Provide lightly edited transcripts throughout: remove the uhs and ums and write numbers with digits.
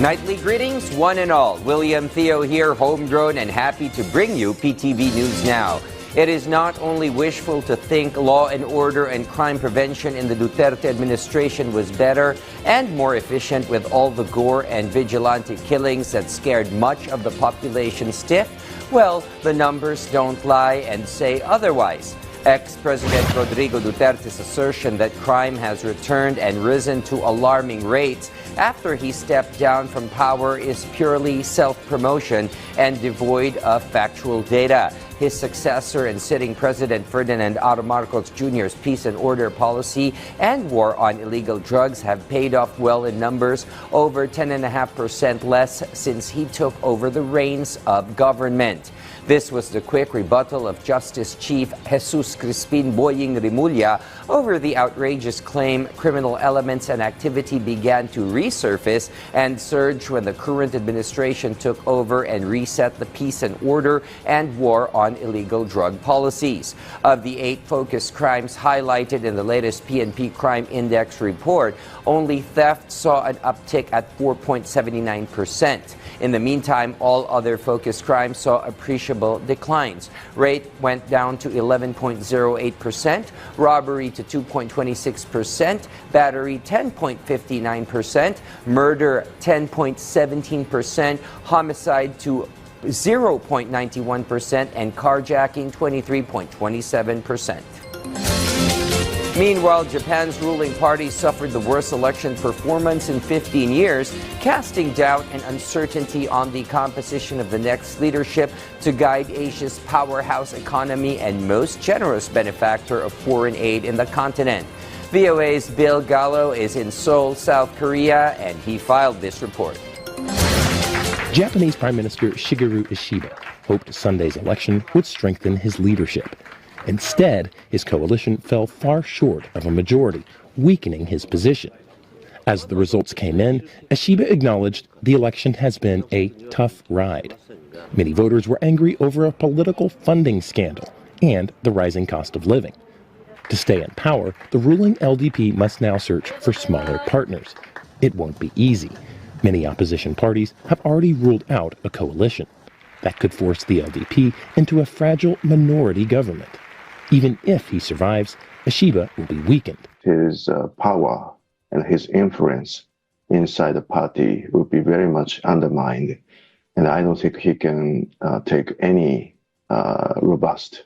Nightly greetings, one and all. William Theo here, homegrown and happy to bring you PTV News Now. It is not only wishful to think law and order and crime prevention in the Duterte administration was better and more efficient with all the gore and vigilante killings that scared much of the population stiff. Well, the numbers don't lie and say otherwise. Ex-President Rodrigo Duterte's assertion that crime has returned and risen to alarming rates after he stepped down from power is purely self-promotion and devoid of factual data. His successor and sitting President Ferdinand R. Marcos Jr.'s peace and order policy and war on illegal drugs have paid off well in numbers, over 10.5% less since he took over the reins of government. This was the quick rebuttal of Justice Chief Jesus Crispin Boying Rimulya over the outrageous claim criminal elements and activity began to resurface and surge when the current administration took over and reset the peace and order and war on illegal drug policies. Of the 8 focused crimes highlighted in the latest PNP Crime Index report, only theft saw an uptick at 4.79%. In the meantime, all other focused crimes saw appreciable declines. Rape went down to 11.08%, robbery to 2.26%, battery 10.59%, murder 10.17%, homicide to 0.91%, and carjacking 23.27%. Meanwhile, Japan's ruling party suffered the worst election performance in 15 years, casting doubt and uncertainty on the composition of the next leadership to guide Asia's powerhouse economy and most generous benefactor of foreign aid in the continent. VOA's Bill Gallo is in Seoul, South Korea, and he filed this report. Japanese Prime Minister Shigeru Ishiba hoped Sunday's election would strengthen his leadership. Instead, his coalition fell far short of a majority, weakening his position. As the results came in, Ishiba acknowledged the election has been a tough ride. Many voters were angry over a political funding scandal and the rising cost of living. To stay in power, the ruling LDP must now search for smaller partners. It won't be easy. Many opposition parties have already ruled out a coalition. That could force the LDP into a fragile minority government. Even if he survives, Ishiba will be weakened. His power and his influence inside the party will be very much undermined. And I don't think he can take any robust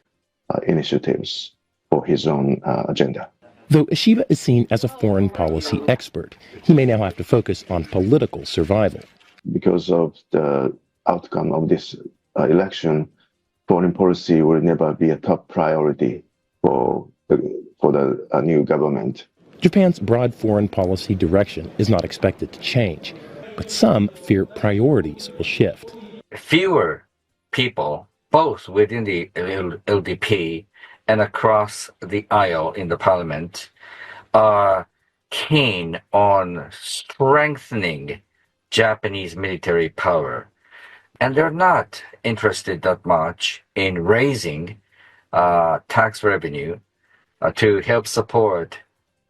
initiatives for his own agenda. Though Ishiba is seen as a foreign policy expert, he may now have to focus on political survival. Because of the outcome of this election, foreign policy will never be a top priority for the new government. Japan's broad foreign policy direction is not expected to change, but some fear priorities will shift. Fewer people, both within the LDP and across the aisle in the parliament, are keen on strengthening Japanese military power. And they're not interested that much in raising tax revenue to help support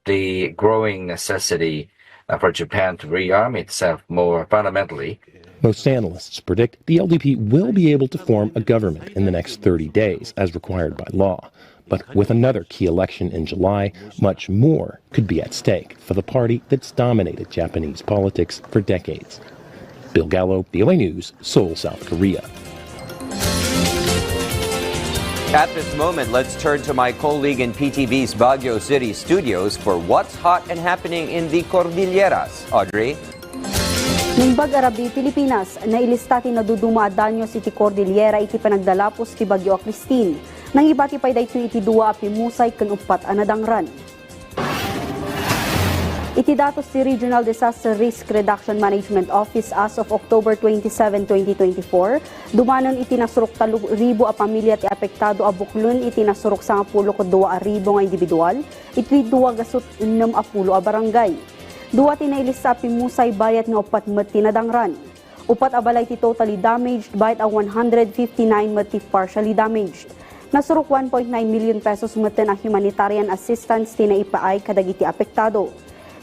the growing necessity for Japan to rearm itself more fundamentally. Most analysts predict the LDP will be able to form a government in the next 30 days, as required by law. But with another key election in July, much more could be at stake for the party that's dominated Japanese politics for decades. Bill Gallo, VOA News, Seoul, South Korea. At this moment, let's turn to my colleague in PTV's Baguio City studios for what's hot and happening in the Cordilleras. Audrey? Ng Bag-Arabi, Pilipinas, nailista ti naduduma danyo City Cordillera iti panagdalapos ti Bagyo Kristine. Nang ibatipay dayto iti duwa api musay ken upat anadangran. Iti datos ti Regional Disaster Risk Reduction Management Office as of October 27, 2024, dumanon iti nasurok 3,000 a pamilya ti apektado a buklon iti nasurok 10,200 nga individual, iti 260 a barangay. Duwa ti nailista api musay bayat nga upat met ti nadangran. Upat a balay ti totally damaged bayat a 159 met ti partially damaged. Nasurok 1.9 million pesos met na humanitarian assistance ti naipaay kadagiti apektado.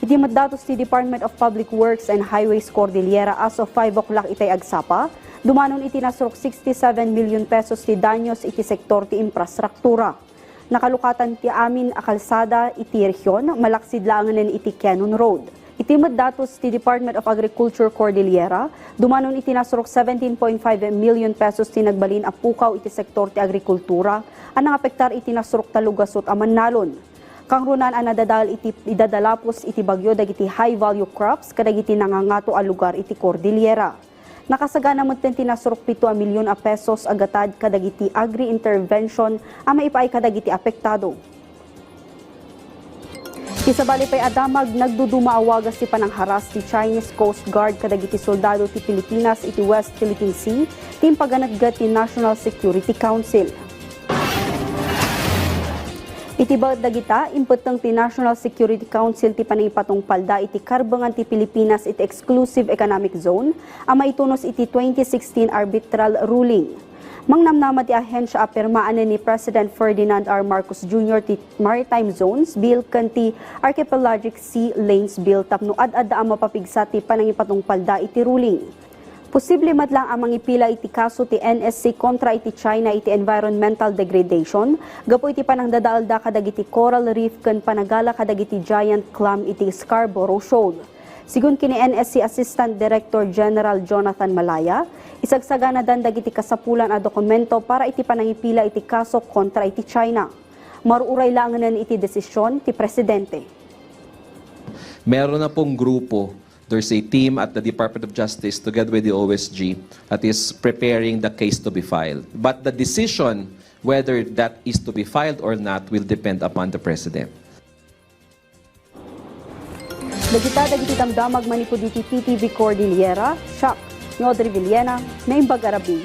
Iti maddatos ti Department of Public Works and Highways Cordillera as of 5 o'clock itay agsapa, dumanon iti nasrok 67 million pesos ti danyos iti sektor ti infrastruktura. Nakalukatan ti amin a kalsada iti rehiyon, malaksid laanganen iti Cannon Road. Iti maddatos ti Department of Agriculture Cordillera, dumanon iti nasrok 17.5 million pesos ti nagbalin a pukaw iti sektor ti agrikultura, anang apektar iti nasrok talugasot a Mannalon. Kang runan ang idadalapos iti bagyo dagiti high value crops kadagiti nangangato a lugar iti Cordillera. Nakasagana mo ti nasrok 7 milyon a pesos agatad kadagiti agri-intervention a maipaay kadagiti apektado. Isabali pa'y adamag nagdudumaawagas ti panangharas ti Chinese Coast Guard kadagiti soldado ti Pilipinas iti West Philippine Sea ti paganatgat ti National Security Council. Iti dagita imputang ti National Security Council ti panaypatong palda iti karbangan ti Pilipinas iti Exclusive Economic Zone a maitunos iti 2016 arbitral ruling. Mangnamnama ti ahensya apirmaan ni President Ferdinand R. Marcos Jr. ti Maritime Zones Bill kanti Archipelagic Sea Lanes Bill tapno ad-adda ang mapapigsa ti panangipatong palda iti ruling. Posible madlang ang mangipila iti kaso ti NSC kontra iti China iti environmental degradation, gapo iti panangdadaalda kadagiti coral reef ken panagala kadagiti giant clam iti Scarborough Shoal. Sigun kini NSC Assistant Director General Jonathan Malaya, isagsagana dan dagiti kasapulan a dokumento para iti panangipila iti kaso kontra iti China. Maruuray langanan iti desisyon ti Presidente. Meron na pong grupo. There's a team at the Department of Justice together with the OSG that is preparing the case to be filed. But the decision whether that is to be filed or not will depend upon the President. Dagiti damdamag manipod iti PTV Cordillera, Shock, Audrey Villena, Naimbag Arabi.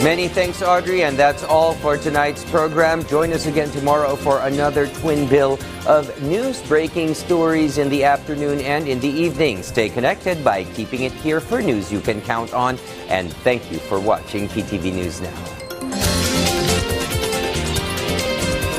Many thanks, Audrey, and that's all for tonight's program. Join us again tomorrow for another twin bill of news breaking stories in the afternoon and in the evening. Stay connected by keeping it here for news you can count on, and thank you for watching PTV News Now.